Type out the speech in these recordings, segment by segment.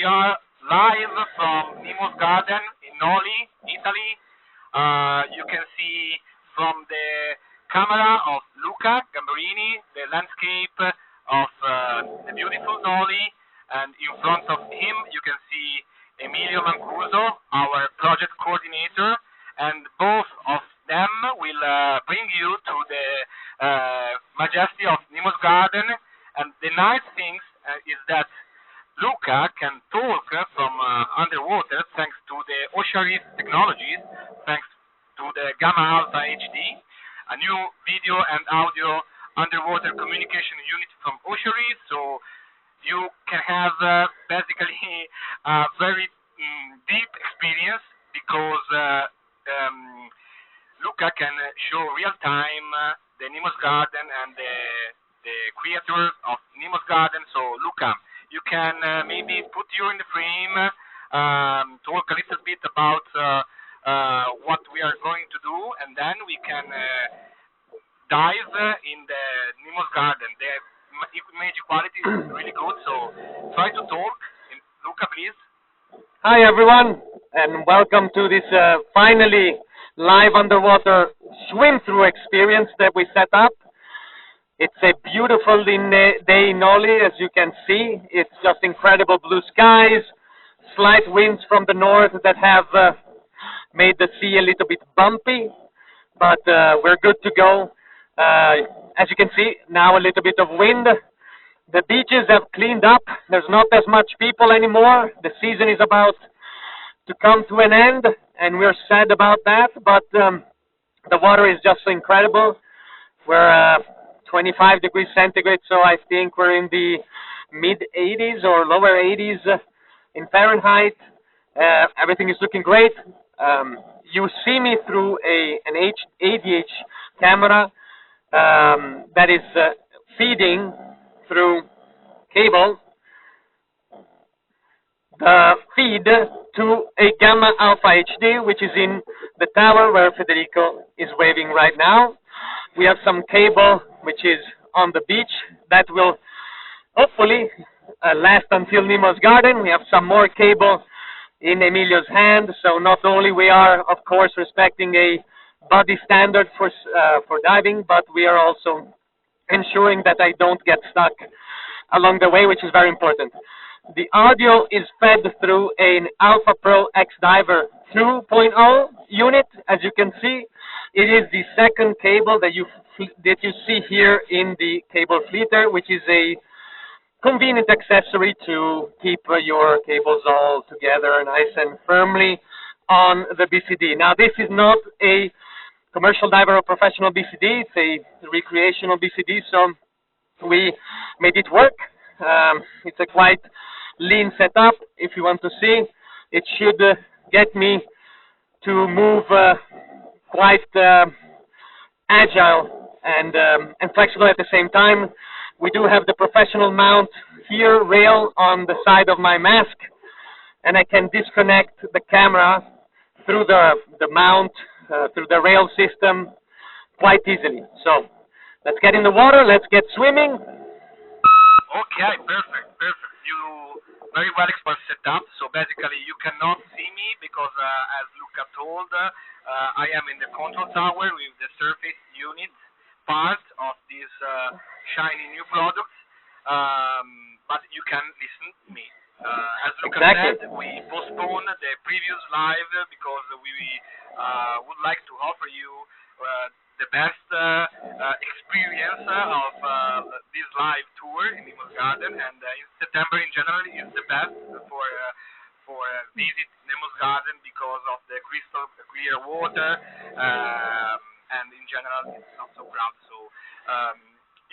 We are live from Nemo's garden in Noli, Italy. You can see from the camera of Luca Gamberini the landscape of the beautiful Noli, and in front of him you can see Emilio Mancuso, our project coordinator, and both of them will bring you to the majesty of Nemo's garden. And the nice thing is that Luca can talk from underwater thanks to the REEF technologies, thanks to the Gamma Alpha HD, a new video and audio underwater communication unit from REEF. So you can have basically a very deep experience, because Luca can show real time the Nemo's garden and the creators of Nemo's garden. So Luca, you can maybe put you in the frame, talk a little bit about what we are going to do, and then we can dive in the Nemo's garden. The image quality is really good, so try to talk. Luca, please. Hi everyone, and welcome to this finally live underwater swim-through experience that we set up. It's a beautiful day in Noli, as you can see. It's just incredible blue skies, slight winds from the north that have made the sea a little bit bumpy, but we're good to go. As you can see, now a little bit of wind. The beaches have cleaned up. There's not as much people anymore. The season is about to come to an end, and we're sad about that, but the water is just so incredible. We're 25 degrees centigrade, so I think we're in the mid-80s or lower 80s in Fahrenheit. Everything is looking great. You see me through an ADH camera that is feeding through cable the feed to a Gamma Alpha HD, which is in the tower where Federico is waving right now. We have some cable which is on the beach that will hopefully last until Nemo's garden. We have some more cable in Emilio's hand, so not only we are of course respecting a body standard for diving, but we are also ensuring that I don't get stuck along the way, which is very important. The audio is fed through an Alpha Pro X Diver 2.0 unit. As you can see, it is the second cable that you see here in the cable fleeter, which is a convenient accessory to keep your cables all together nice and firmly on the BCD. Now, this is not a commercial diver or professional BCD. It's a recreational BCD, so we made it work. It's a quite lean setup. If you want to see, it should get me to move quite agile and flexible at the same time. We do have the professional mount here, rail on the side of my mask, and I can disconnect the camera through the mount, through the rail system quite easily. So let's get in the water, let's get swimming. Okay, perfect. You very well exposed setup. So basically you cannot see me because as Luca told, I am in the control tower with the surface unit part of this shiny new product, but you can listen to me. As Luca said, we postponed the previous live because we would like to offer you the best experience of this live tour in Nemo's garden, and in September in general is the best for visit Nemo's garden because of the crystal clear water, and in general it's not so crowded. So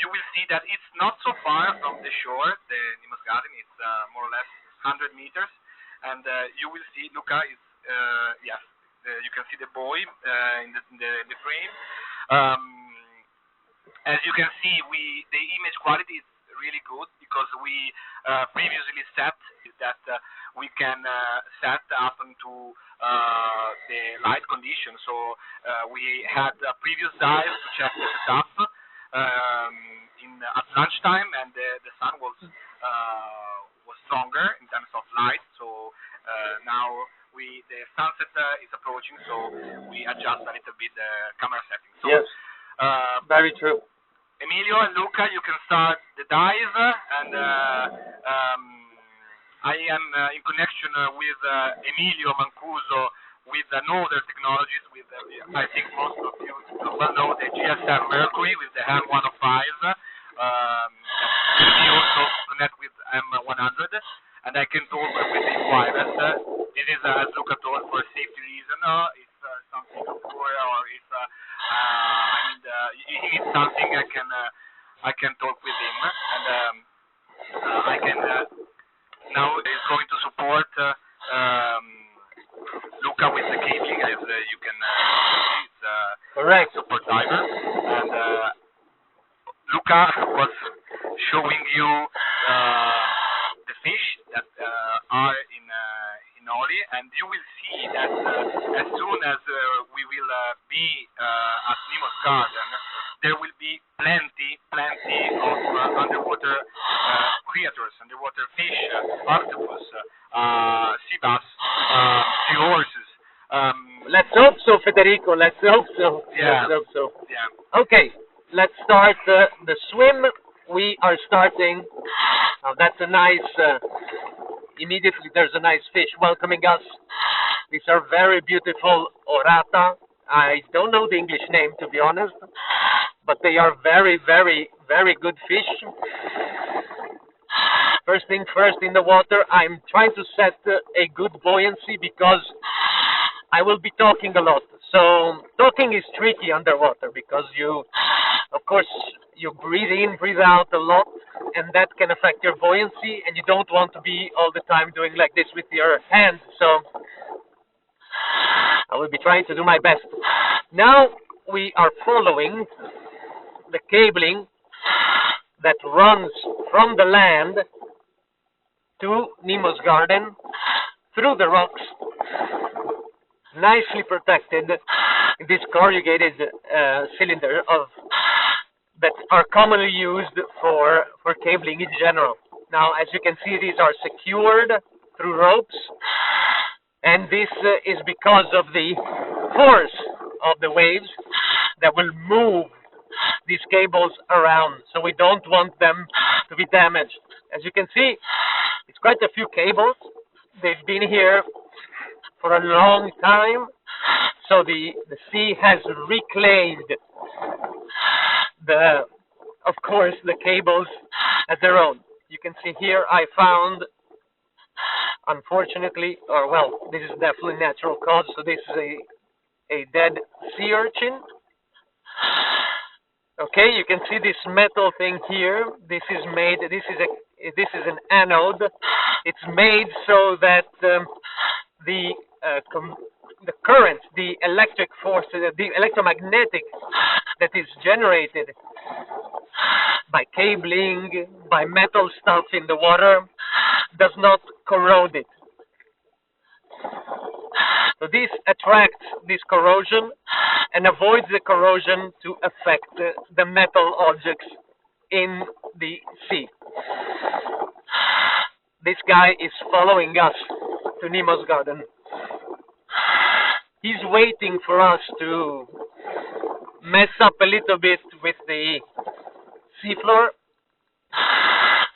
you will see that it's not so far from the shore. The Nemo's garden is more or less 100 meters, and you will see Luca is yes. You can see the boy in the frame. As you can see, the image quality is really good because we previously set that we can set up into the light conditions. So we had a previous dive to check the setup at lunchtime, and the sun was stronger in terms of light. watching, so we adjust a little bit the camera settings. So, Yes, very true. Emilio and Luca, you can start the dive, and I am in connection with Emilio Mancuso with another technologies. With I think most of you well know the GSM Mercury with the M105. We also connect with M100, and I can talk with the wireless. It is, as Luca told, for safety reason. If something occurs or if he needs something, I can talk with him, and I can now is going to support Luca with the cabling, as you can see. It's Correct. support diver, and Luca was showing you the fish that are in Noli, and you will see that as soon as we will be at Nemo's garden, there will be plenty of underwater creatures, underwater fish, octopus, sea bass, seahorses. Let's hope so, Federico. Let's hope so. Yeah. Let's hope so. Yeah. Okay, let's start the swim. We are starting. That's a nice. Immediately, there's a nice fish welcoming us. These are very beautiful orata. I don't know the English name, to be honest, but they are very, very, very good fish. First thing first, in the water, I'm trying to set a good buoyancy because I will be talking a lot. So talking is tricky underwater because you, of course, you breathe in, breathe out a lot, and that can affect your buoyancy, and you don't want to be all the time doing like this with your hands. So I will be trying to do my best. Now we are following the cabling that runs from the land to Nemo's garden through the rocks, nicely protected in this corrugated cylinder that are commonly used for cabling in general. Now, as you can see, these are secured through ropes, and this is because of the force of the waves that will move these cables around, so we don't want them to be damaged. As you can see, it's quite a few cables. They've been here for a long time, so the sea has reclaimed of course, the cables as their own. You can see here I found, unfortunately, or well, this is definitely natural cause, so this is a dead sea urchin. Okay, you can see this metal thing here. This is made. This is an anode. It's made so that the current, the electric force, the electromagnetic that is generated by cabling, by metal stuff in the water, does not corrode it. So this attracts this corrosion and avoids the corrosion to affect the metal objects in the sea. This guy is following us to Nemo's garden. He's waiting for us to mess up a little bit with the seafloor.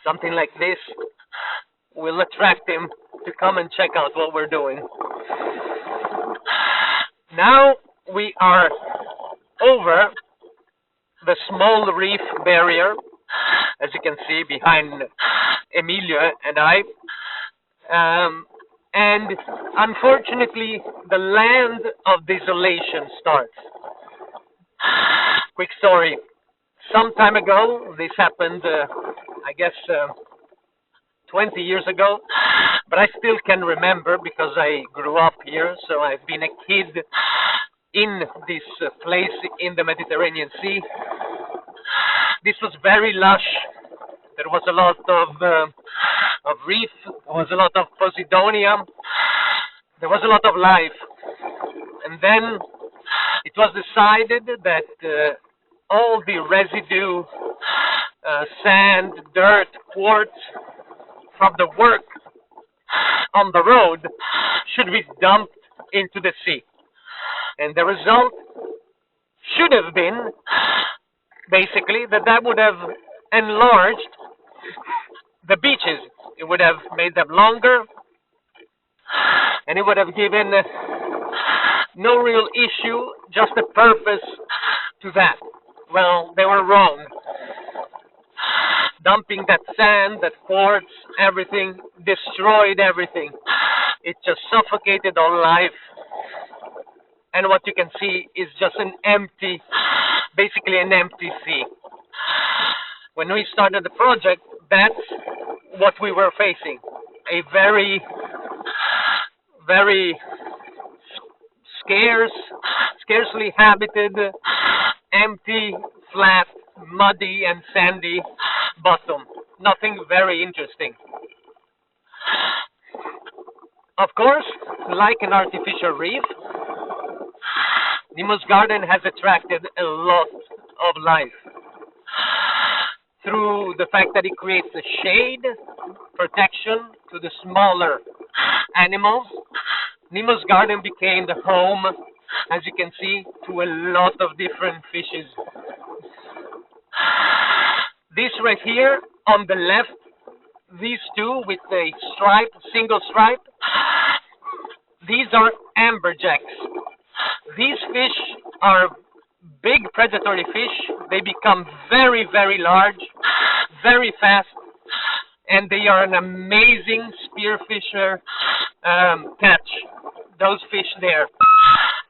Something like this will attract him to come and check out what we're doing. Now we are over the small reef barrier, as you can see behind Emilio and I. And unfortunately, the land of desolation starts. Quick story. Some time ago, this happened, I guess, 20 years ago, but I still can remember because I grew up here, so I've been a kid in this place in the Mediterranean Sea. This was very lush. There was a lot of reef, there was a lot of Posidonia, there was a lot of life. And then it was decided that all the residue, sand, dirt, quartz from the work on the road should be dumped into the sea. And the result should have been, basically, that would have enlarged the beaches. It would have made them longer, and it would have given no real issue, just a purpose to that. Well, they were wrong. Dumping that sand, that quartz, everything, destroyed everything. It just suffocated all life. And what you can see is just an empty, basically an empty sea. When we started the project, that's what we were facing. A very, very scarcely habited, empty, flat, muddy and sandy bottom. Nothing very interesting. Of course, like an artificial reef, Nemo's garden has attracted a lot of life through the fact that it creates a shade, protection to the smaller animals. Nemo's garden became the home, as you can see, to a lot of different fishes. This right here on the left, these two with a stripe, single stripe, these are amberjacks. These fish are big predatory fish. They become very, very large, very fast, and they are an amazing spearfisher catch. Those fish there.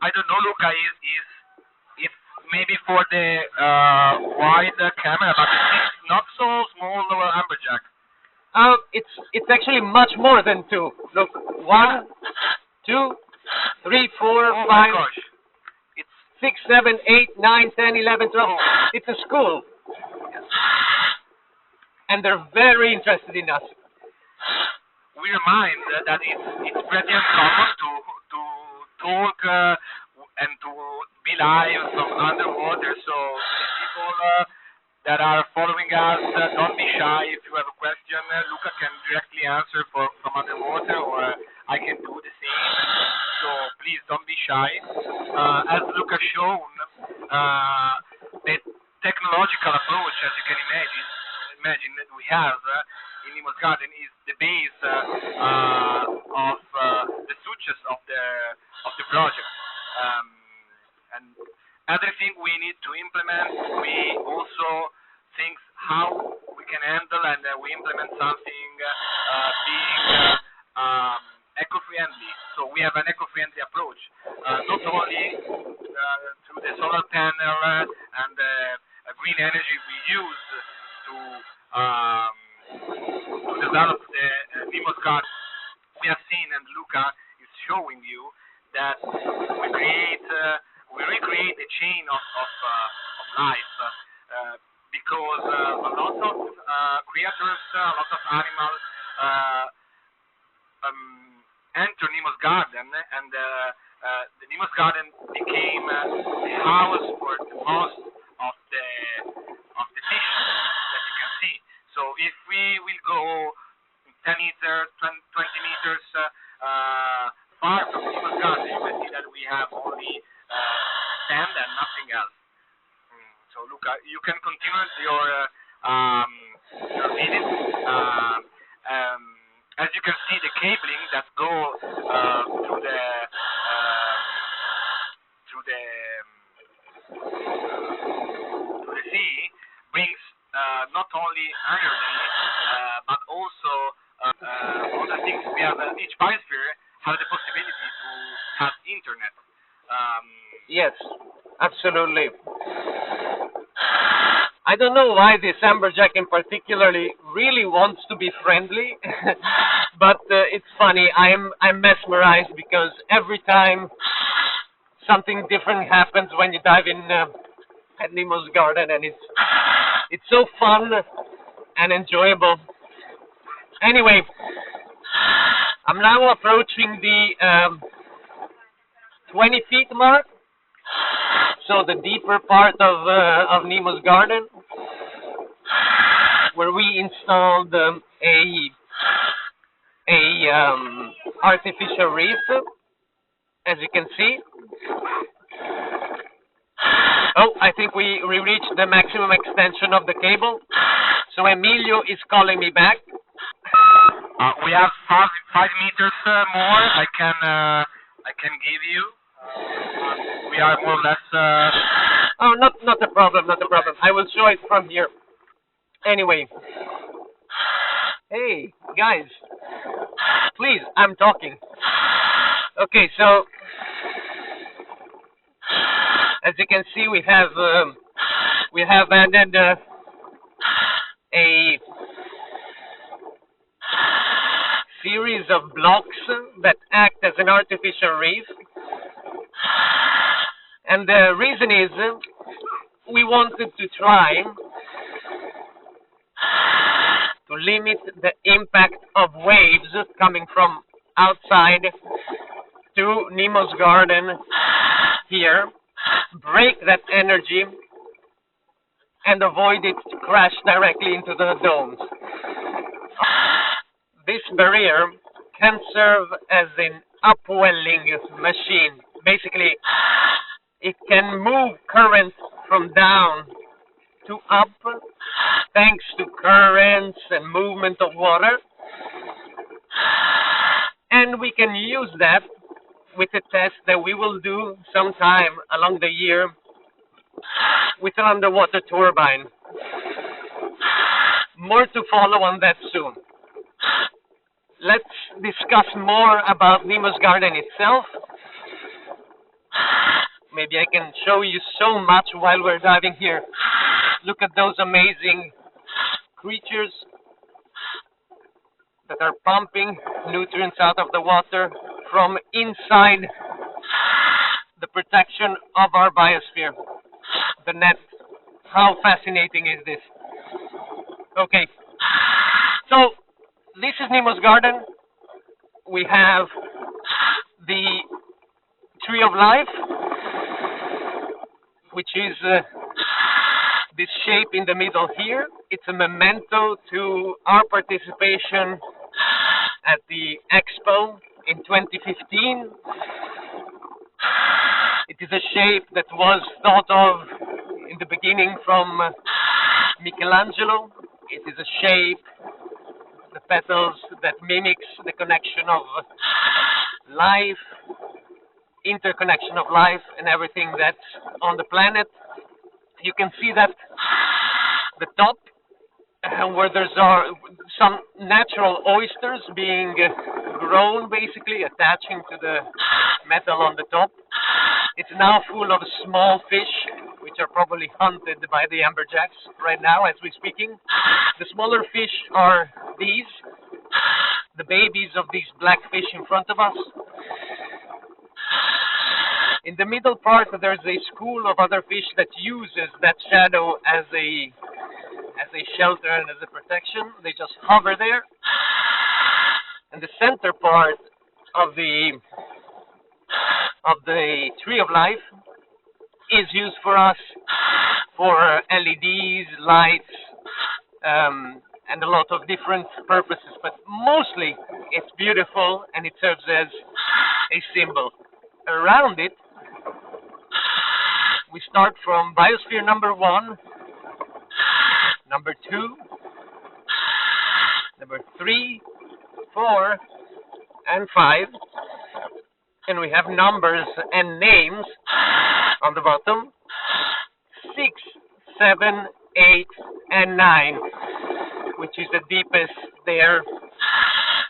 I don't know, Luca, is maybe for the wide camera, but it's not so small amberjack. It's actually much more than two. Look, 1, 2, 3, 4, Oh 5, my gosh. It's 6, 7, 8, 9, 10, 11, 12. It's a school. And they're very interested in us. We remind that it's pretty uncommon to talk and to be live from underwater. So people that are following us, don't be shy. If you have a question, Luca can directly answer from underwater, or I can do the same. So please don't be shy. As Luca shown, the technological approach, as you can imagine that we have in Nemo's garden, is the base of the success of the project. And everything we need to implement, we also think how we can handle, and we implement something being eco-friendly. So we have an eco-friendly approach, not only through the solar panel and green energy we use to develop the Nemo's garden. We have seen, and Luca is showing you, that we recreate a chain of life, because a lot of creatures, a lot of animals enter Nemo's garden, and the Nemo's garden became the house for the most of the fish that you can see. So if we will go 10 meters, 20 meters far from Nemo's garden, you can see that we have only sand and nothing else. So Luca, you can continue your visit. As you can see, the cabling that go through the sea brings not only energy, but also other things. We have each biosphere has the possibility to have internet. Yes, absolutely. I don't know why this amberjack in particularly really wants to be friendly, but it's funny. I'm mesmerized because every time something different happens when you dive in at Nemo's garden, and it's so fun and enjoyable. Anyway, I'm now approaching the 20 feet mark. So the deeper part of Nemo's garden, where we installed a artificial reef, as you can see. Oh, I think we reached the maximum extension of the cable. So Emilio is calling me back. We have 5 meters more. I can give you. We are more or less. Oh, not a problem, not a problem. I will show it from here. Anyway. Hey, guys. Please, I'm talking. Okay, so as you can see, we have added a series of blocks that act as an artificial reef. And the reason is we wanted to try to limit the impact of waves coming from outside to Nemo's garden here, break that energy, and avoid it to crash directly into the domes. This barrier can serve as an upwelling machine. Basically, it can move current from down to up thanks to currents and movement of water. And we can use that with a test that we will do sometime along the year with an underwater turbine. More to follow on that soon. Let's discuss more about Nemo's garden itself. Maybe I can show you so much while we're diving here. Look at those amazing creatures that are pumping nutrients out of the water from inside the protection of our biosphere, the net. How fascinating is this? Okay, so this is Nemo's garden. We have the tree of life, which is this shape in the middle here. It's a memento to our participation at the Expo in 2015. It is a shape that was thought of in the beginning from Michelangelo. It is a shape, the petals, that mimics the connection of life, interconnection of life and everything that's on the planet. You can see that the top, where there's some natural oysters being grown, basically attaching to the metal on the top. It's now full of small fish, which are probably hunted by the amberjacks right now as we're speaking. The smaller fish are these, the babies of these black fish in front of us. In the middle part, there's a school of other fish that uses that shadow as a shelter and as a protection. They just hover there. And the center part of the tree of life is used for us for LEDs, lights, and a lot of different purposes. But mostly, it's beautiful and it serves as a symbol. Around it, we start from biosphere number 1, number 2, number 3, 4, and 5. And we have numbers and names on the bottom. 6, 7, 8, and 9, which is the deepest there,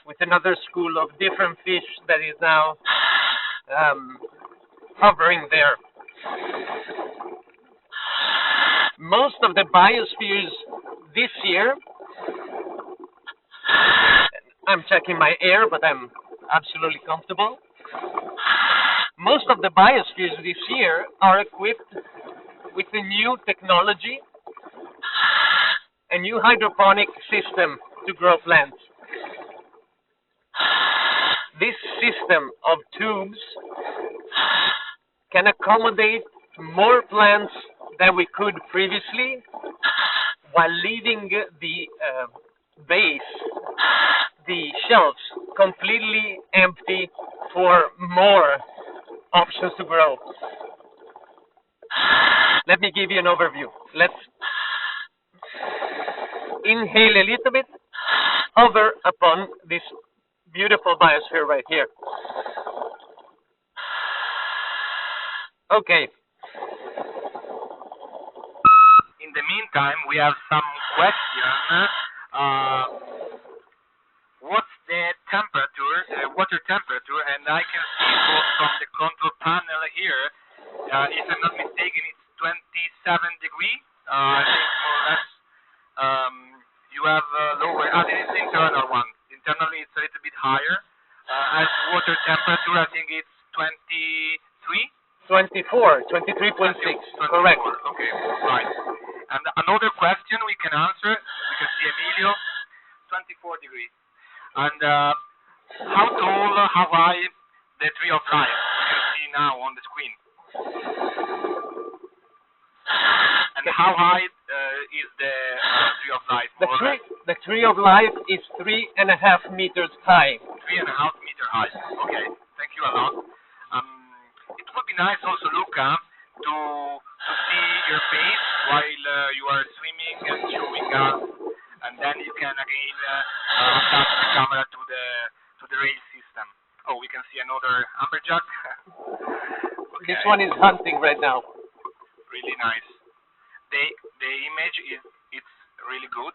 with another school of different fish that is now hovering there. Most of the biospheres this year, I'm checking my air, but I'm absolutely comfortable. Most of the biospheres this year are equipped with a new technology, a new hydroponic system to grow plants. This system of tubes can accommodate more plants than we could previously, while leaving the base, the shelves, completely empty for more options to grow. Let me give you an overview. Let's inhale a little bit, hover upon this beautiful biosphere right here. Okay. In the meantime, we have some questions. What's the temperature, water temperature? And I can see both from the control panel here, if I'm not mistaken, it's 27 degrees. I think more or less you have lower. This is the internal one. Internally, it's a little bit higher. As water temperature, I think it's 23. 24, 23.6, correct. Okay, right. And another question we can answer, we can see Emilio, 24 degrees. And how tall, how high the tree of life? You can see now on the screen. And how high is the tree of life? The tree of life is 3.5 meters high. 3.5 meter high. Okay, thank you a lot. It would be nice also, Luca, to see your face while you are swimming and showing us, and then you can again attach the camera to the rail system. Oh, we can see another amberjack. Okay. This one is hunting right now. Really nice. The image it's really good.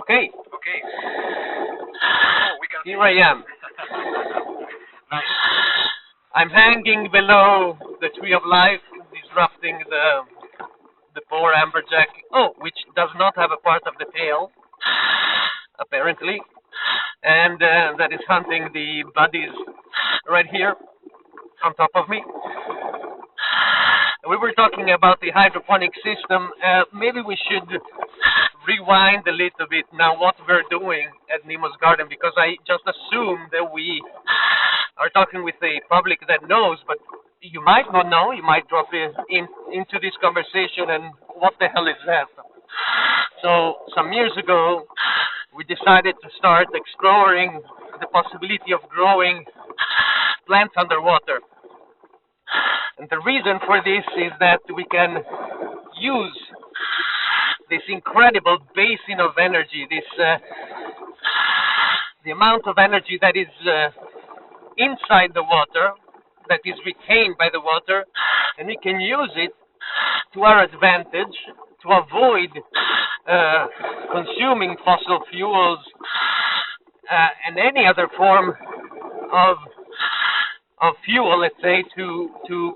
Okay. Okay. Oh, we can Here I am. Nice. I'm hanging below the tree of life, disrupting the poor amberjack. Oh, which does not have a part of the tail, apparently, and that is hunting the buddies right here on top of me. We were talking about the hydroponic system. Maybe we should rewind a little bit now what we're doing at Nemo's Garden, because I just assume that we are talking with a public that knows, but you might not know. You might drop into this conversation and what the hell is that? So some years ago, we decided to start exploring the possibility of growing plants underwater. And the reason for this is that we can use this incredible basin of energy, the amount of energy that is inside the water, that is retained by the water, and we can use it to our advantage to avoid consuming fossil fuels and any other form of fuel, let's say, to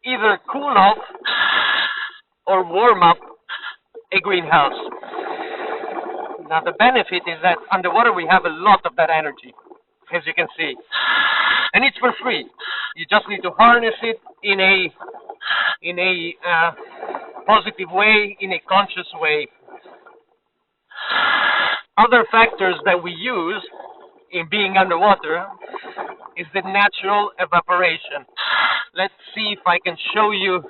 either cool off or warm up a greenhouse. Now the benefit is that underwater we have a lot of that energy, as you can see, and it's for free. You just need to harness it in a positive way, in a conscious way. Other factors that we use in being underwater is the natural evaporation. Let's see if I can show you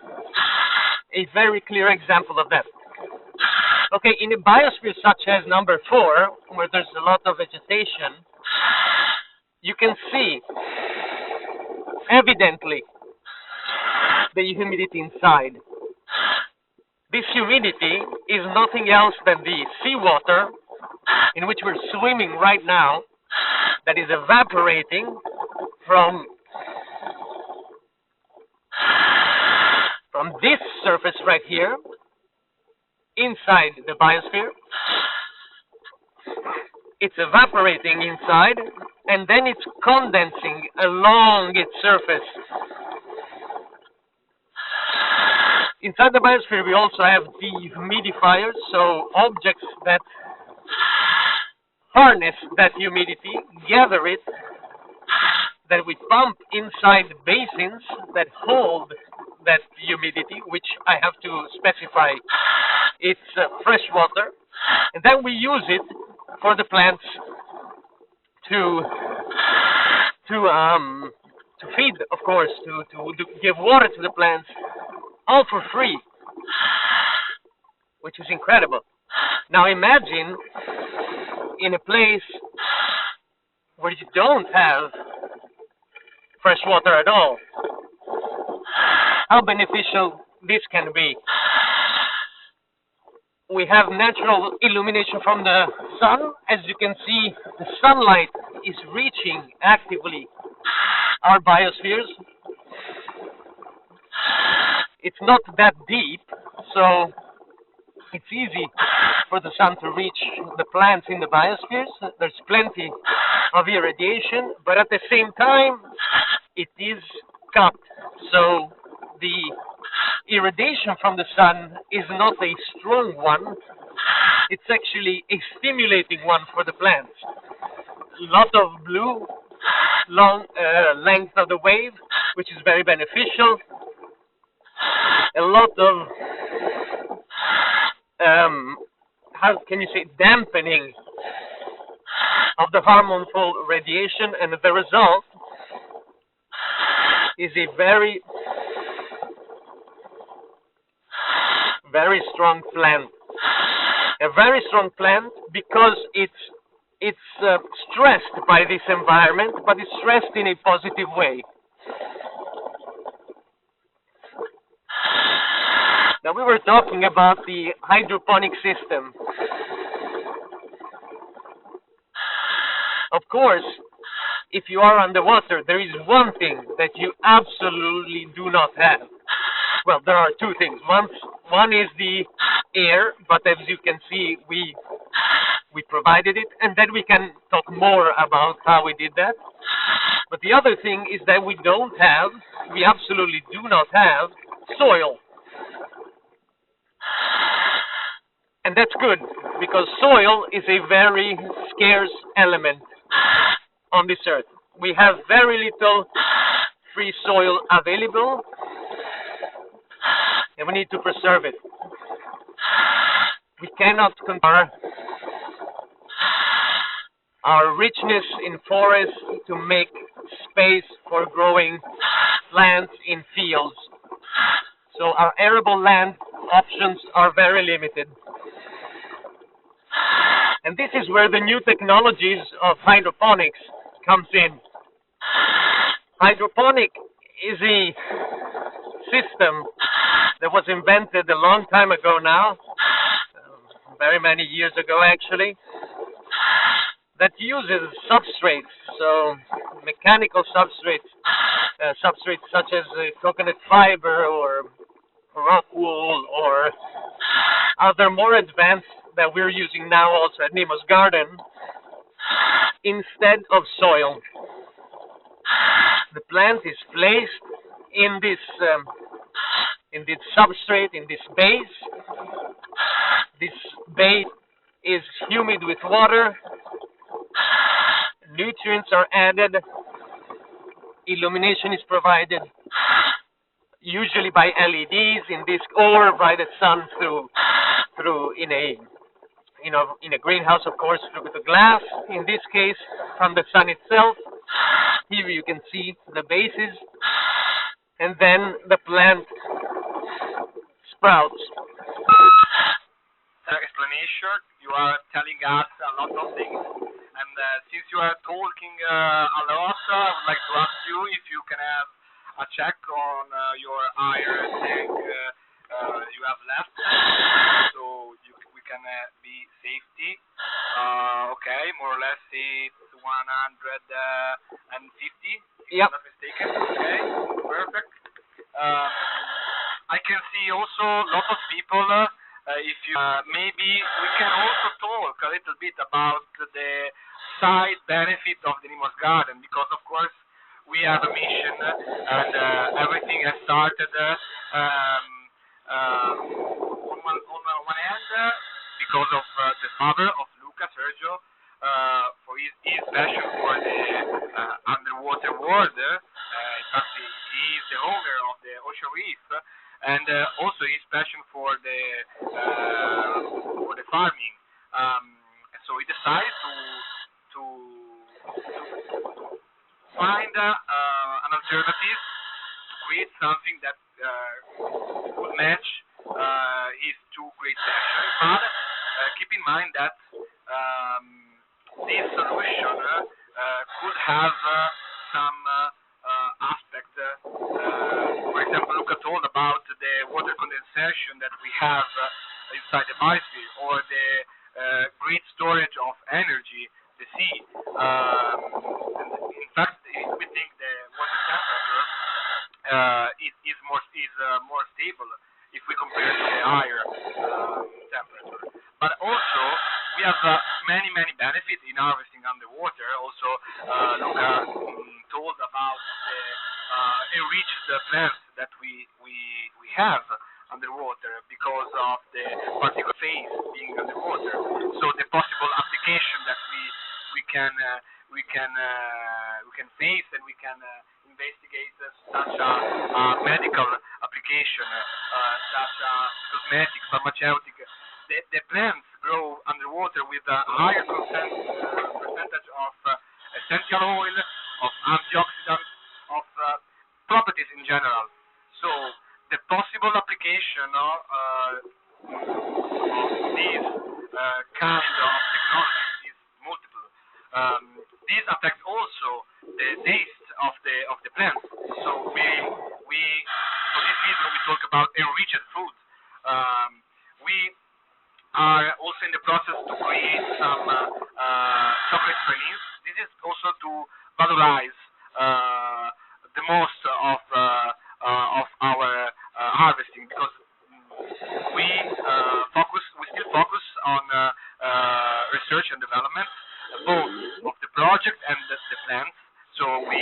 a very clear example of that. Okay, in a biosphere such as number 4, where there's a lot of vegetation, you can see evidently the humidity inside. This humidity is nothing else than the seawater in which we're swimming right now, that is evaporating from this surface right here inside the biosphere. It's evaporating inside, and then it's condensing along its surface. Inside the biosphere, we also have dehumidifiers, so objects that harness that humidity, gather it, that we pump inside basins that hold that humidity, which I have to specify it's fresh water, and then we use it for the plants to feed, of course, to give water to the plants, all for free, which is incredible. Now imagine in a place where you don't have fresh water at all. how beneficial this can be. We have natural illumination from the sun. As you can see, the sunlight is reaching actively our biospheres. It's not that deep, so it's easy for the sun to reach the plants in the biospheres. There's plenty of irradiation, but at the same time, it is cut. So the irradiation from the sun is not a strong one. It's actually a stimulating one for the plants. Lot of blue, long length of the wave, which is very beneficial. A lot of how can you say, dampening of the harmful radiation, and the result is a very strong plant. A very strong plant because it's stressed by this environment, but it's stressed in a positive way. Now, we were talking about the hydroponic system. Of course, if you are underwater, there is one thing that you absolutely do not have. Well, there are two things. One is the air, but as you can see, we provided it, and then we can talk more about how we did that. But the other thing is that we absolutely do not have soil. And that's good, because soil is a very scarce element on this earth. We have very little free soil available, and we need to preserve it. We cannot compare our richness in forests to make space for growing plants in fields. So our arable land options are very limited. And this is where the new technologies of hydroponics comes in. Hydroponic is a system that was invented a long time ago now, very many years ago actually, that uses substrates, so mechanical substrates, substrates such as coconut fiber or rock wool or other more advanced that we're using now also at Nemo's garden, instead of soil. The plant is placed in this substrate, in this base. This base is humid with water. Nutrients are added. Illumination is provided, usually by LEDs in this, or by the sun through in a greenhouse, of course, through the glass. In this case, from the sun itself. Here you can see the bases, and then the plant sprouts. Explanation. You are telling us a lot of things, and since you are talking a lot, I would like to ask you if you can have a check on your air tank you have left, so we can be safety. Okay, more or less it's 150, if Yep. I'm not mistaken. Okay, perfect. I can see also a lot of people. If you maybe we can also talk a little bit about the side benefit of the Nemo's garden, because of course we have a mission, and everything has started on one hand because of the father of Luca, Sergio, for his passion for the underwater world. In fact, he is the owner of the Ocean Reef, and also his passion for the farming. So he decided to find an alternative to create something that would match his two great passions. But keep in mind that this solution could have some aspect. For example, Luca told immersion that we have inside the biosphere, or the great storage of energy, the sea. In fact, we think the water temperature is more stable if we compare to the higher temperature. But also, we have many benefits in harvesting underwater. Also, Luca told about the enriched plants that we have underwater because of the particle phase being underwater. So the possible application that we can face, and we can investigate such a medical application, such a cosmetic, pharmaceutic. The plants grow underwater with a higher percentage of essential oil, of antioxidants, of properties in general. So the possible application of these kind of technologies is multiple. This affects also the taste of the plants. So for this reason we talk about enriched food. We are also in the process to create some chocolate pralines. This is also to valorize the most of our harvesting, because we still focus on research and development, both of the project and the plants. So we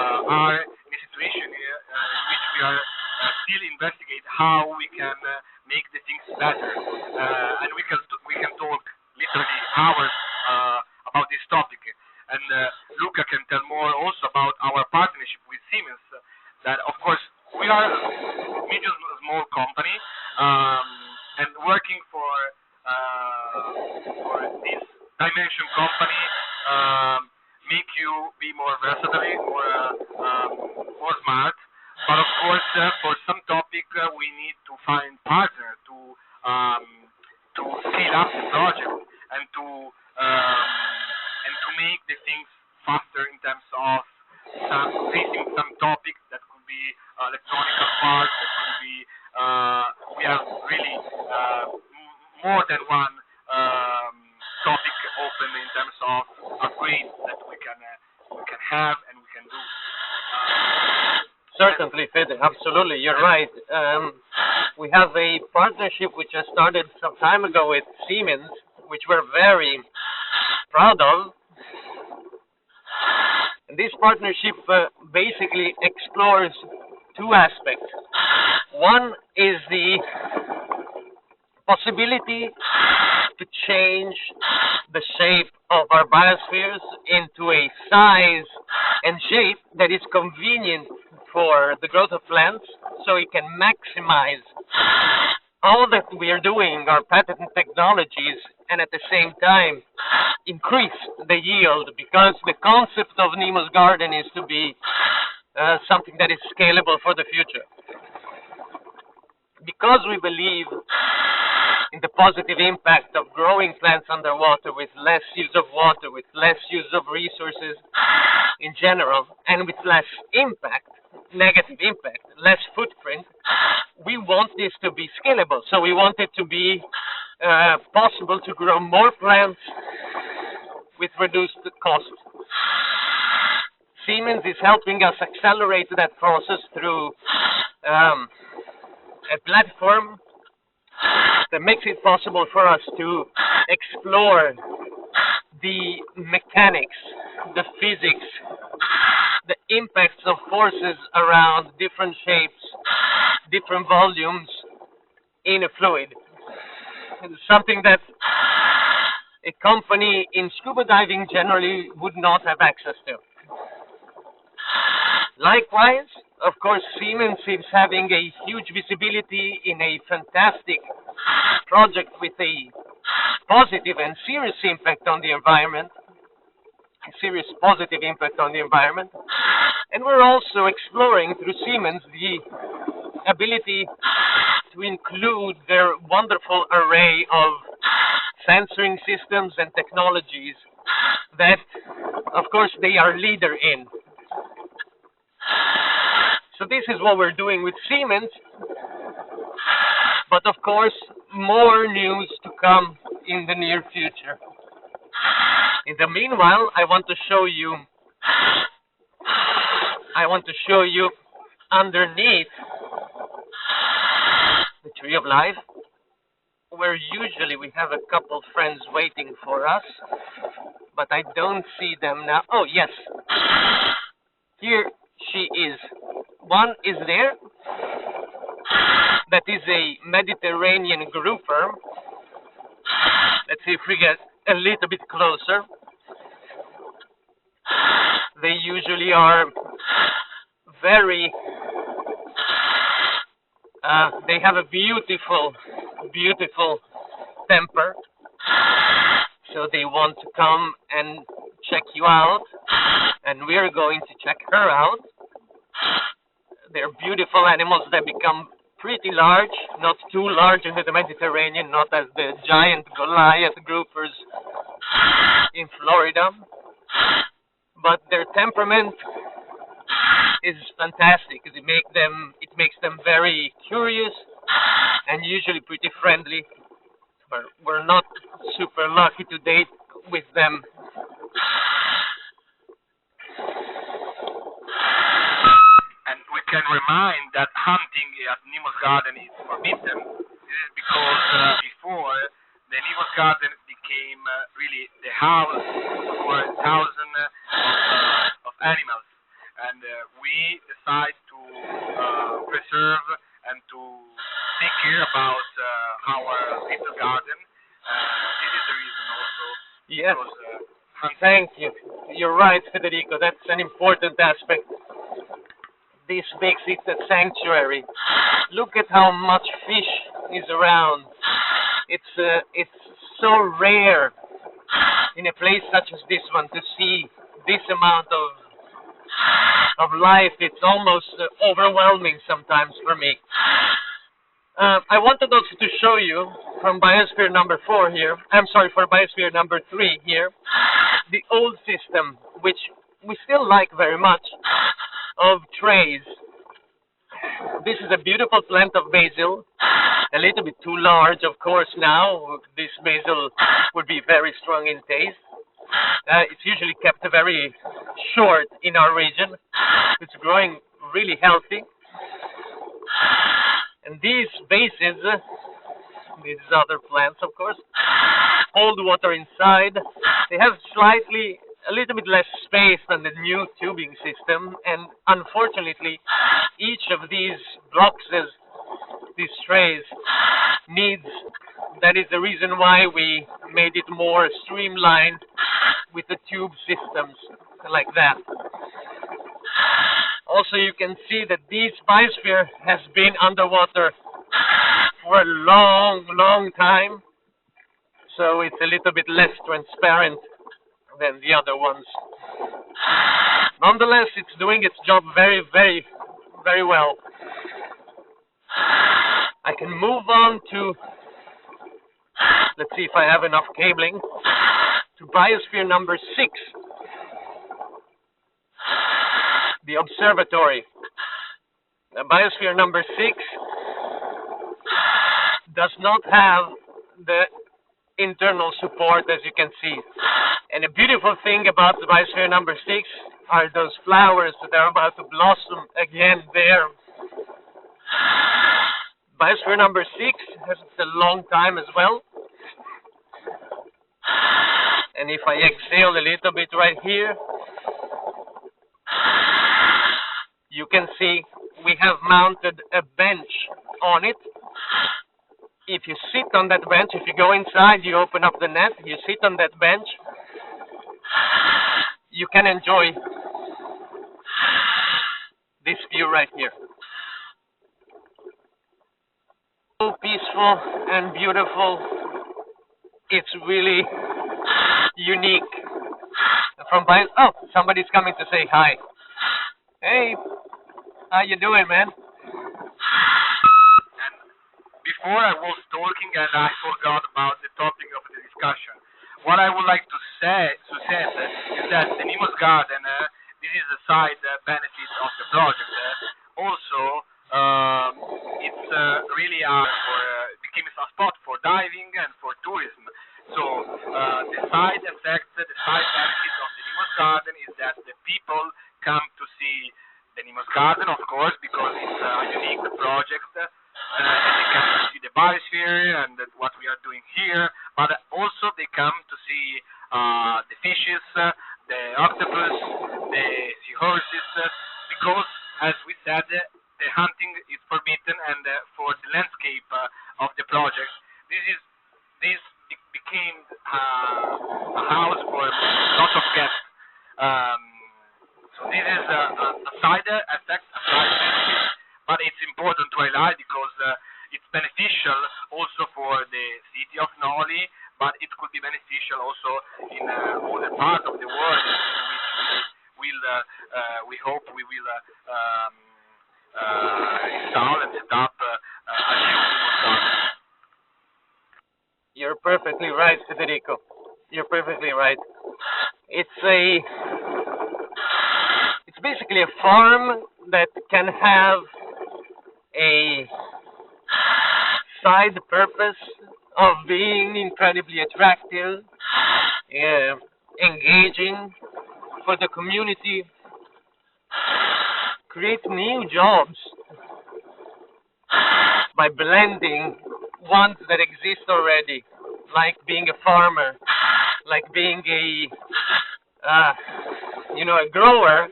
are in a situation here in which we are still investigate how we can make the things better, and we can talk literally hours about this topic. And Luca can tell more also about our partnership with Siemens. That of course we are a medium small company, and working for this dimension company make you be more versatile, more smart. But of course, for some topic, we need to find partner to scale up the project, and to make the things faster in terms of facing some topics that could be electronic parts, that could be we have really more than one topic open in terms of upgrades that we can have and we can do. Certainly, Fede, absolutely, you're right. We have a partnership which I started some time ago with Siemens, which we're very proud of. And this partnership basically explores two aspects. One is the possibility to change the shape of our biospheres into a size and shape that is convenient for the growth of plants, so it can maximize all that we are doing, our patented technologies, and at the same time increase the yield, because the concept of Nemo's garden is to be something that is scalable for the future. Because we believe in the positive impact of growing plants underwater with less use of water, with less use of resources in general, and with less impact, negative impact, less footprint, we want this to be scalable. So we want it to be possible to grow more plants with reduced cost. Siemens is helping us accelerate that process through a platform that makes it possible for us to explore the mechanics, the physics, the impacts of forces around different shapes, different volumes in a fluid. It's something that a company in scuba diving generally would not have access to. Likewise, of course, Siemens is having a huge visibility in a fantastic project with a positive and serious impact on the environment, a serious positive impact on the environment. And we're also exploring through Siemens the ability to include their wonderful array of sensoring systems and technologies that, of course, they are leader in. So this is what we're doing with Siemens. But of course, more news to come in the near future. In the meanwhile, I want to show you underneath the tree of life, where usually we have a couple friends waiting for us, but I don't see them now. Oh, yes. Here she is. One is there. That is a Mediterranean grouper. Let's see if we get a little bit closer. They usually are very, they have a beautiful, beautiful temper. So they want to come and check you out, and we're going to check her out. They're beautiful animals that become pretty large, not too large into the Mediterranean, not as the giant Goliath groupers in Florida. But their temperament is fantastic. It makes them very curious and usually pretty friendly. But we're not super lucky to date with them. And we can remind that hunting at Nemo's Garden is forbidden. This is because before the Nemo's Garden became really the house for thousands of animals, and we decide to preserve and to take care about our little garden. This is the reason also. Yes. Because, Thank you. You're right, Federico. That's an important aspect. This makes it a sanctuary. Look at how much fish is around. It's so rare in a place such as this one to see this amount of life. It's almost overwhelming sometimes for me. I wanted also to show you from biosphere number 4 here. I'm sorry, for biosphere number 3 here, the old system, which we still like very much, of trays. This is a beautiful plant of basil, a little bit too large, of course. Now this basil would be very strong in taste. It's usually kept very short in our region. It's growing really healthy. And these bases, these other plants, of course, hold water inside. They have a little bit less space than the new tubing system, and unfortunately, each of these boxes, these trays, that is the reason why we made it more streamlined with the tube systems like that. Also, you can see that this biosphere has been underwater for a long, long time, so it's a little bit less transparent than the other ones. Nonetheless, it's doing its job very, very, very well. I can move on to, let's see if I have enough cabling, to biosphere number 6, the Observatory. The biosphere number 6 does not have the internal support, as you can see. And a beautiful thing about the biosphere number 6 are those flowers that are about to blossom again there. Biosphere number 6 has a long time as well. And if I exhale a little bit right here, you can see we have mounted a bench on it. If you sit on that bench, if you go inside, you open up the net, you sit on that bench, you can enjoy this view right here. So peaceful and beautiful. It's really unique. Oh, somebody's coming to say hi. Hey, how you doing, man? and before I was talking and I forgot about the topic of the discussion. What I would like to say is that the Nemo's Garden, this is a side benefit of the project. Also, it's really hard for diving and for tourism. So the side effect, the side benefit of the Nemo's Garden is that the people come to see the Nemo's Garden, of course, because it's a unique project. And they come to see the biosphere and what we are doing here, but also they come to see the fishes, the octopus, the seahorses, because, as we said, the hunting is forbidden, and for the landscape of the project, this became a house for lots of guests. So this is a side effect, a side benefit, but it's important to highlight because it's beneficial also for the city of Noli, but it could be beneficial also in other parts of the world in which we hope we will install and set up a new garden. You're perfectly right, Federico. You're perfectly right. It's basically a farm that can have a side purpose of being incredibly attractive, engaging for the community, create new jobs by blending ones that exist already, like being a farmer, like being a grower,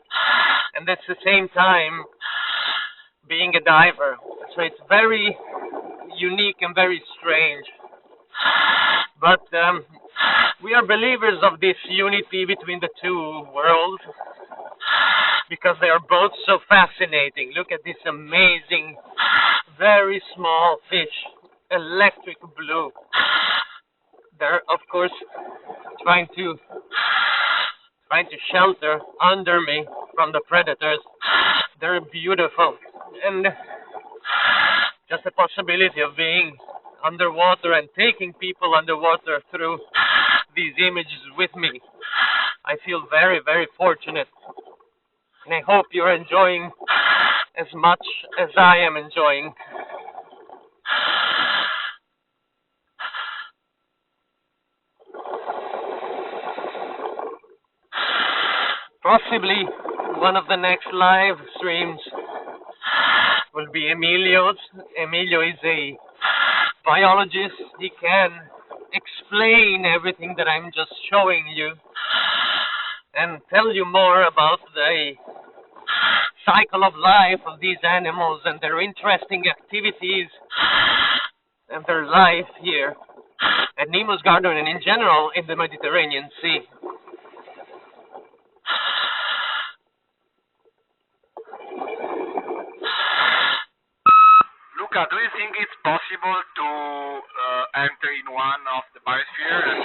and at the same time being a diver. So it's very unique and very strange. But we are believers of this unity between the two worlds because they are both so fascinating. Look at this amazing, very small fish, electric blue. They're, of course, trying to shelter under me from the predators. They're beautiful, and just the possibility of being underwater and taking people underwater through these images with me, I feel very, very fortunate, and I hope you're enjoying as much as I am enjoying. Possibly one of the next live streams will be Emilio's. Emilio is a biologist. He can explain everything that I'm just showing you and tell you more about the cycle of life of these animals and their interesting activities and their life here at Nemo's Garden and in general in the Mediterranean Sea. Luca, do you think it's possible to enter in one of the biosphere and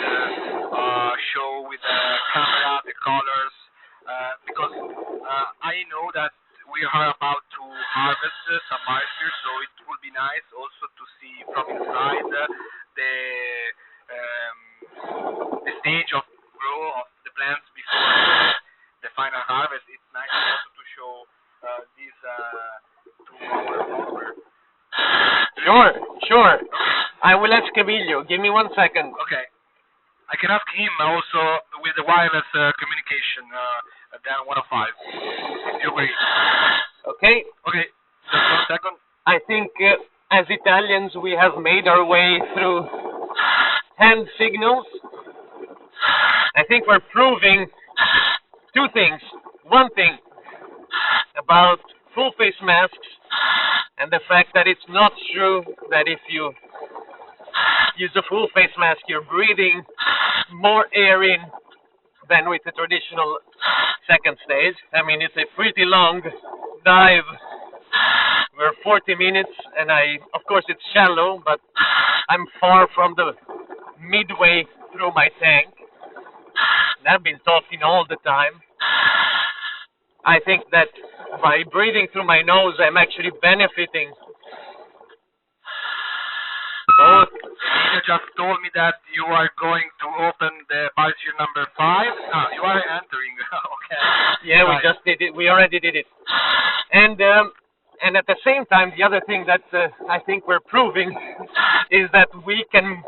show with the camera the colors? Because I know that we are about to harvest some biosphere, so it would be nice also to see from inside the stage of grow of the plants before the final harvest. It's nice also to show these to our follower. Sure. I will ask Emilio. Give me 1 second. Okay. I can ask him also with the wireless communication, down 105. If you agree. Okay. Okay. Just 1 second. I think as Italians we have made our way through hand signals. I think we're proving two things. One thing about full face masks and the fact that it's not true that if you use a full face mask you're breathing more air in than with the traditional second stage. I mean, it's a pretty long dive. We're 40 minutes and of course it's shallow, but I'm far from the midway through my tank. And I've been talking all the time. I think that by breathing through my nose, I'm actually benefiting. Both. You just told me that you are going to open the biosphere number 5. You are entering. Okay. Yeah, right. We just did it. We already did it. And And at the same time, the other thing that I think we're proving is that we can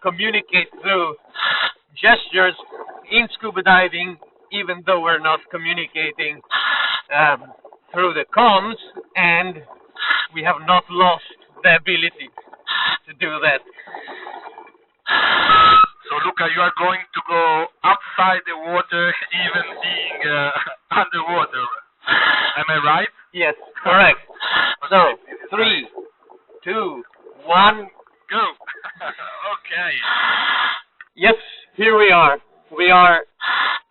communicate through gestures in scuba diving, even though we're not communicating through the comms, and we have not lost the ability to do that. So, Luca, you are going to go outside the water, even being underwater. Am I right? Yes, correct. So, 3, 2, 1, go. Okay. Yes, here we are. We are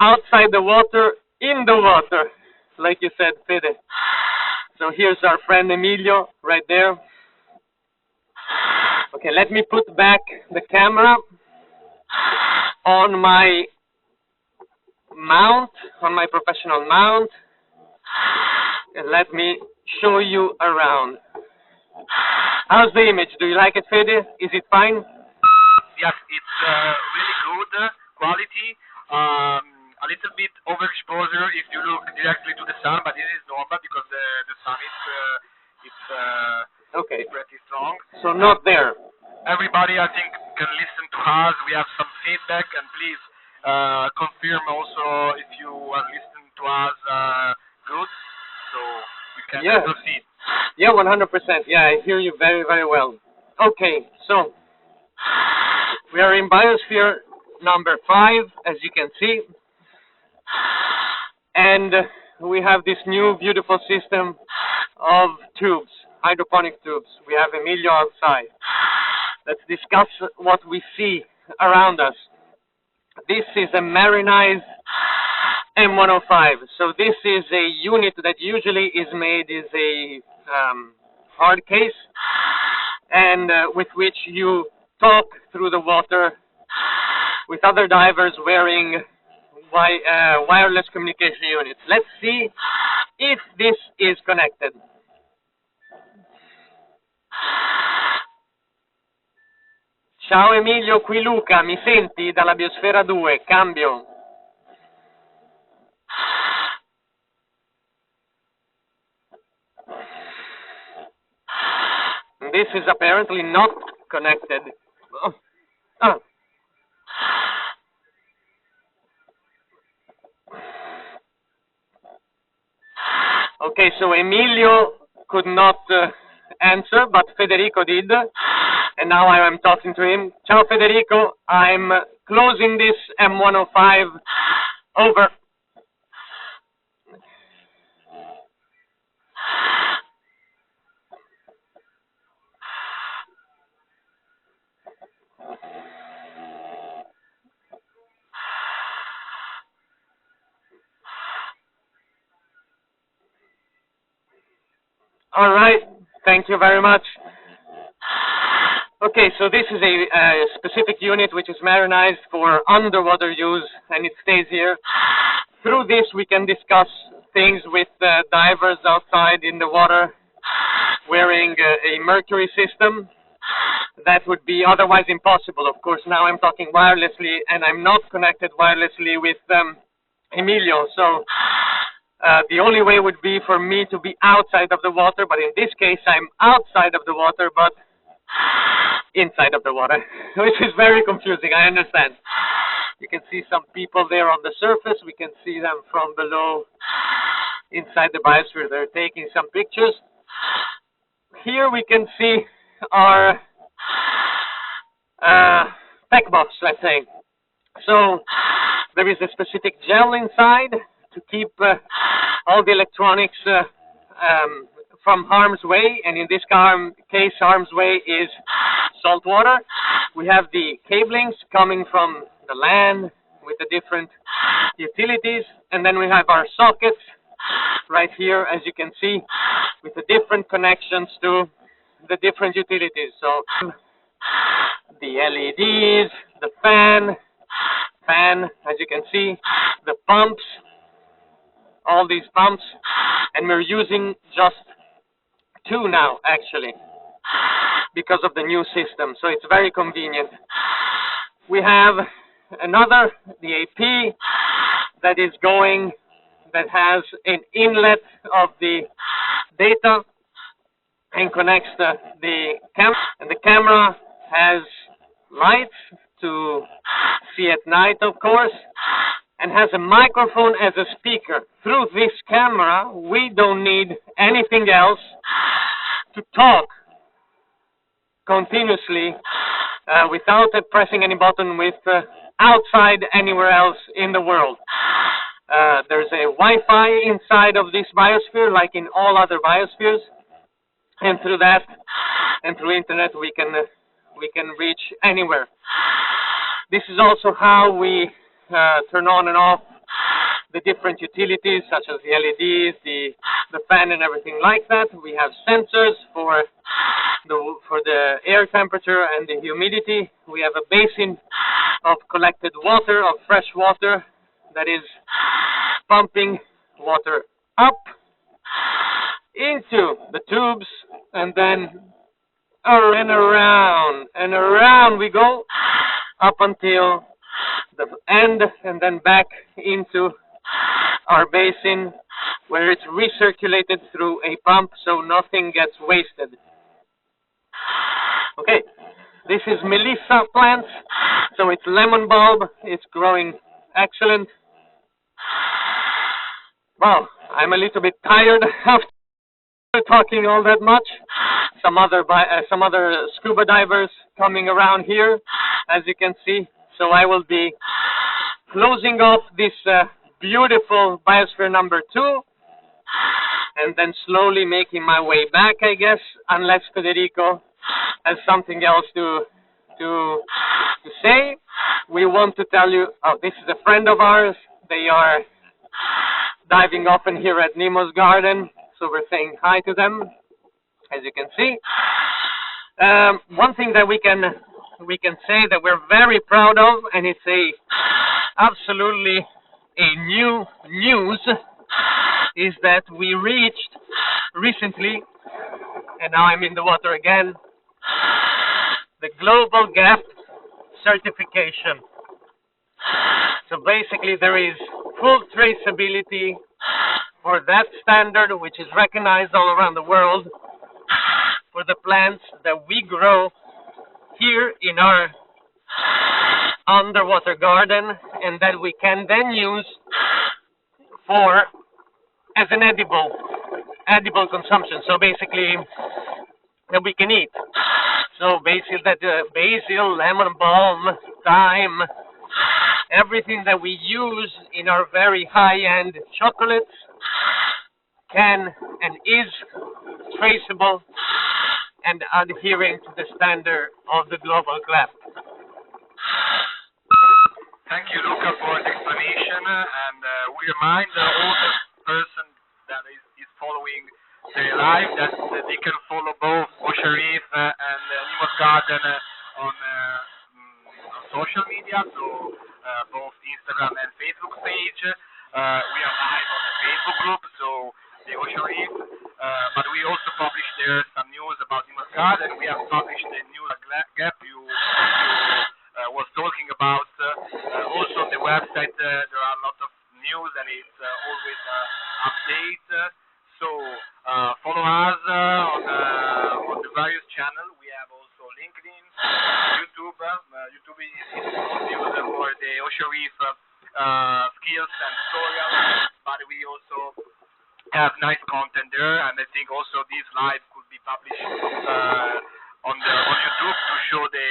outside the water, in the water, like you said, Fede. So here's our friend Emilio right there. Okay, let me put back the camera on my mount, on my professional mount, and let me show you around. How's the image? Do you like it, Fede? Is it fine? Yes, it's really good quality. A little bit overexposure if you look directly to the sun, but this is normal because the sun is Okay. pretty strong. So not there. Everybody, I think, can listen to us. We have some feedback, and please confirm also if you are listening to us good, so we can proceed. Yeah, 100%. Yeah, I hear you very, very well. Okay, so we are in biosphere number 5, as you can see, and we have this new beautiful system of tubes, hydroponic tubes. We have Emilio outside. Let's discuss what we see around us. This is a marinized M105. So this is a unit that usually is made as a hard case, and with which you talk through the water with other divers wearing wireless communication units. Let's see if this is connected. Ciao Emilio, qui Luca, mi senti dalla biosfera 2? Cambio. This is apparently not connected. Oh. Okay, so Emilio could not answer, but Federico did, and now I am talking to him. Ciao Federico, I'm closing this M105. Over. All right, thank you very much. Okay, so this is a specific unit which is marinized for underwater use, and it stays here. Through this, we can discuss things with divers outside in the water wearing a mercury system. That would be otherwise impossible. Of course, now I'm talking wirelessly, and I'm not connected wirelessly with Emilio, so the only way would be for me to be outside of the water, but in this case, I'm outside of the water, but inside of the water, which is very confusing, I understand. You can see some people there on the surface. We can see them from below inside the biosphere. They're taking some pictures. Here we can see our pack box, let's say. So there is a specific gel inside to keep all the electronics from harm's way, and in this case, harm's way is salt water. We have the cablings coming from the land with the different utilities, and then we have our sockets right here, as you can see, with the different connections to the different utilities. So the LEDs, the fan, as you can see, the pumps, all these pumps, and we're using just 2 now, actually, because of the new system, so it's very convenient. We have another, the AP, that has an inlet of the data and connects the camera. And the camera has lights to see at night, of course, and has a microphone as a speaker. Through this camera, we don't need anything else to talk continuously without pressing any button with outside anywhere else in the world. There's a Wi-Fi inside of this biosphere, like in all other biospheres, and through that and through internet we can reach anywhere. This is also how we turn on and off the different utilities, such as the LEDs, the fan, and everything like that. We have sensors for the air temperature and the humidity. We have a basin of collected water, of fresh water, that is pumping water up into the tubes, and then around we go up until the end, and then back into our basin, where it's recirculated through a pump so nothing gets wasted. Okay, this is Melissa plant, so it's lemon bulb. It's growing excellent. Well, I'm a little bit tired after talking all that much. Some other scuba divers coming around here, as you can see. So I will be closing off this beautiful biosphere number 2, and then slowly making my way back, I guess, unless Federico has something else to say. We want to tell you, this is a friend of ours. They are diving often here at Nemo's garden, so we're saying hi to them, as you can see. One thing that we can say that we're very proud of, and it's absolutely a new news, is that we reached recently, and now I'm in the water again, the Global Gap certification. So basically there is full traceability for that standard, which is recognized all around the world, for the plants that we grow here in our underwater garden, and that we can then use as an edible consumption. So basically that we can eat. So basically basil, lemon balm, thyme, everything that we use in our very high-end chocolates can and is traceable and adhering to the standard of the global GLAP. Thank you, Luca, for the explanation, and we remind all the person that is following the live that they can follow both Ocean Reef and Nemo's Garden on social media, so both Instagram and Facebook page. We are live on the Facebook group, so the Ocean Reef, but we also publish there some news about Nemo's Garden. We have published the new gap you was talking about. Also on the website there are a lot of news, and it's always update. So follow us on the various channels. We have also LinkedIn, YouTube. YouTube is used for the Ocean Reef skills and tutorials, but we also have nice content there, and I think also this live could be published on YouTube to show the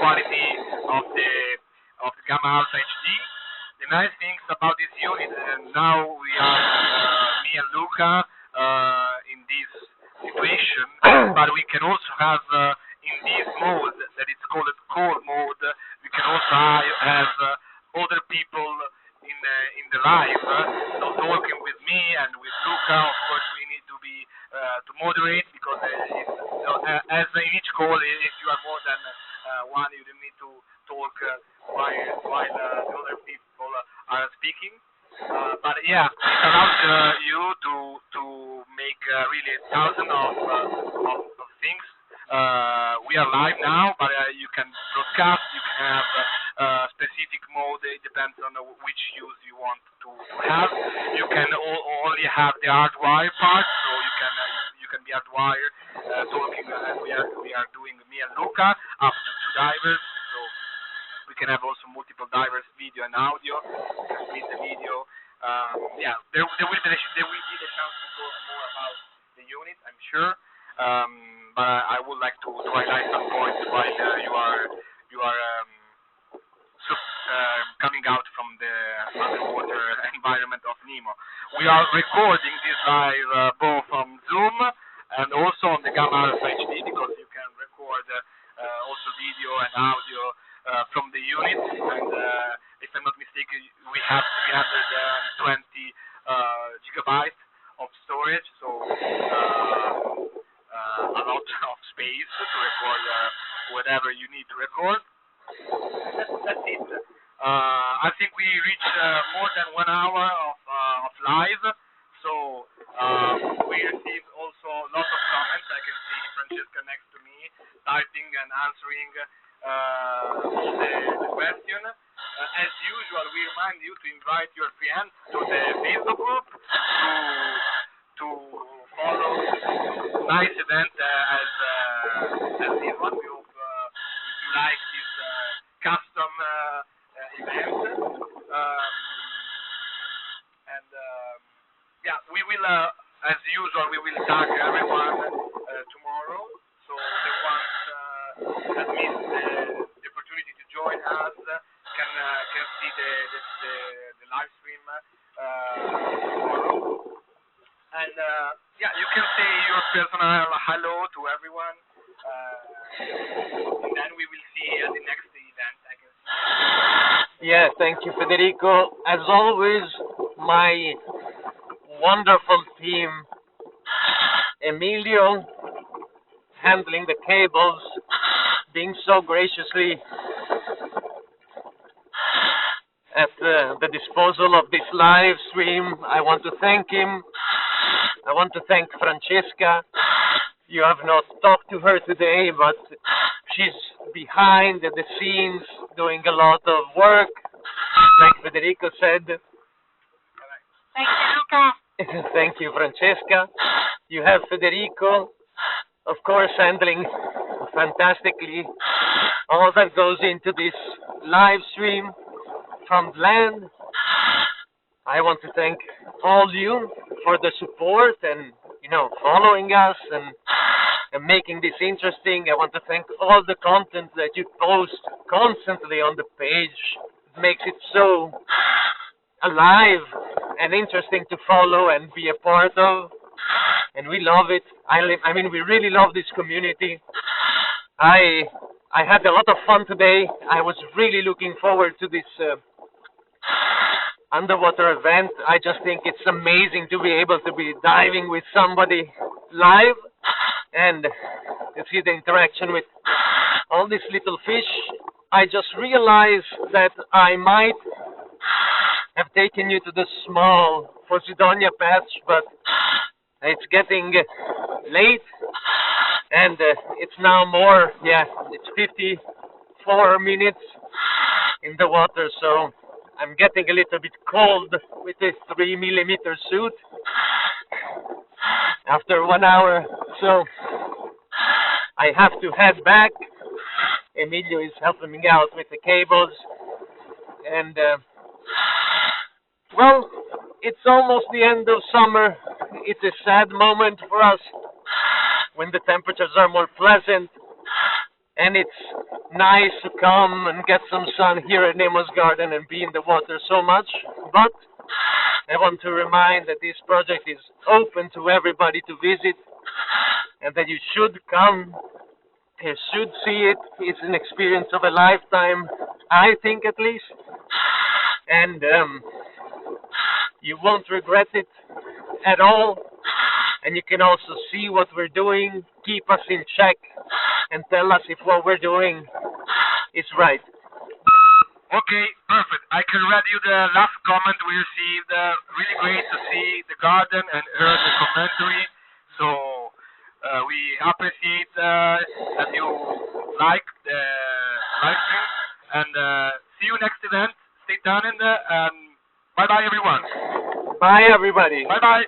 quality of the Gamma Alpha HD. The nice things about this unit, and now we are me and Luca in this situation, but we can also have in this mode that it's called cold mode. We can also have other people in the live, so talking with me and with Luca. Of course, we need to be to moderate, because as in each call, if you are more than one, you don't need to talk while the other people are speaking. But yeah, it allows you to make really thousands of things. We are live now, but you can broadcast. You can have specific mode. It depends on which use you want to have. You can only have the hardwire part, so you can be hardwired talking as we are doing, me and Luca, up to 2 divers. So we can have also multiple divers, video and audio. You can split the video. Yeah, there will be the chance to talk more about the unit, I'm sure. But I would like to highlight some points while you are coming out from the underwater environment of Nemo. We are recording this live both on Zoom and also on the Gamma Alpha HD, because you can record also video and audio from the unit. And if I'm not mistaken, we have 320 gigabytes of storage, so a lot of space to record whatever you need to record. That's it. I think we reached more than 1 hour of live, so we received also lots of comments. I can see Francesca next to me typing and answering the question. As usual, we remind you to invite your friends to the Facebook group to follow nice event as this one. We hope you like this custom event. Yeah, we will, as usual, we will tag everyone tomorrow. So the ones that missed the opportunity to join us can see the live stream tomorrow. And yeah, you can say your personal hello to everyone. And then we will see at the next event. I can see. Yeah, thank you, Federico. As always, my wonderful team, Emilio, handling the cables, being so graciously at the disposal of this live stream. I want to thank him. I want to thank Francesca. You have not talked to her today, but she's behind the scenes doing a lot of work, like Federico said. Thank you, Luca. Thank you, Francesca. You have Federico, of course, handling fantastically all that goes into this live stream from land. I want to thank all you for the support and, following us and making this interesting. I want to thank all the content that you post constantly on the page. It makes it so alive and interesting to follow and be a part of, and we love it. I mean, we really love this community. I had a lot of fun today. I was really looking forward to this underwater event. I just think it's amazing to be able to be diving with somebody live and to see the interaction with all these little fish. I just realized that I might have taken you to the small Posidonia patch, but it's getting late, and it's now it's 54 minutes in the water, so I'm getting a little bit cold with this 3mm suit after 1 hour, so I have to head back. Emilio is helping me out with the cables, and well, it's almost the end of summer. It's a sad moment for us when the temperatures are more pleasant, and it's nice to come and get some sun here at Nemo's garden and be in the water so much. But I want to remind that this project is open to everybody to visit, and that you should come. You should see it. It's an experience of a lifetime, I think, at least. And you won't regret it at all. And you can also see what we're doing, keep us in check, and tell us if what we're doing is right. Okay, perfect. I can read you the last comment we received. Really great to see the garden and hear the commentary. So we appreciate that you like the live stream. And see you next event. Stay tuned, and bye-bye, everyone. Bye, everybody. Bye-bye.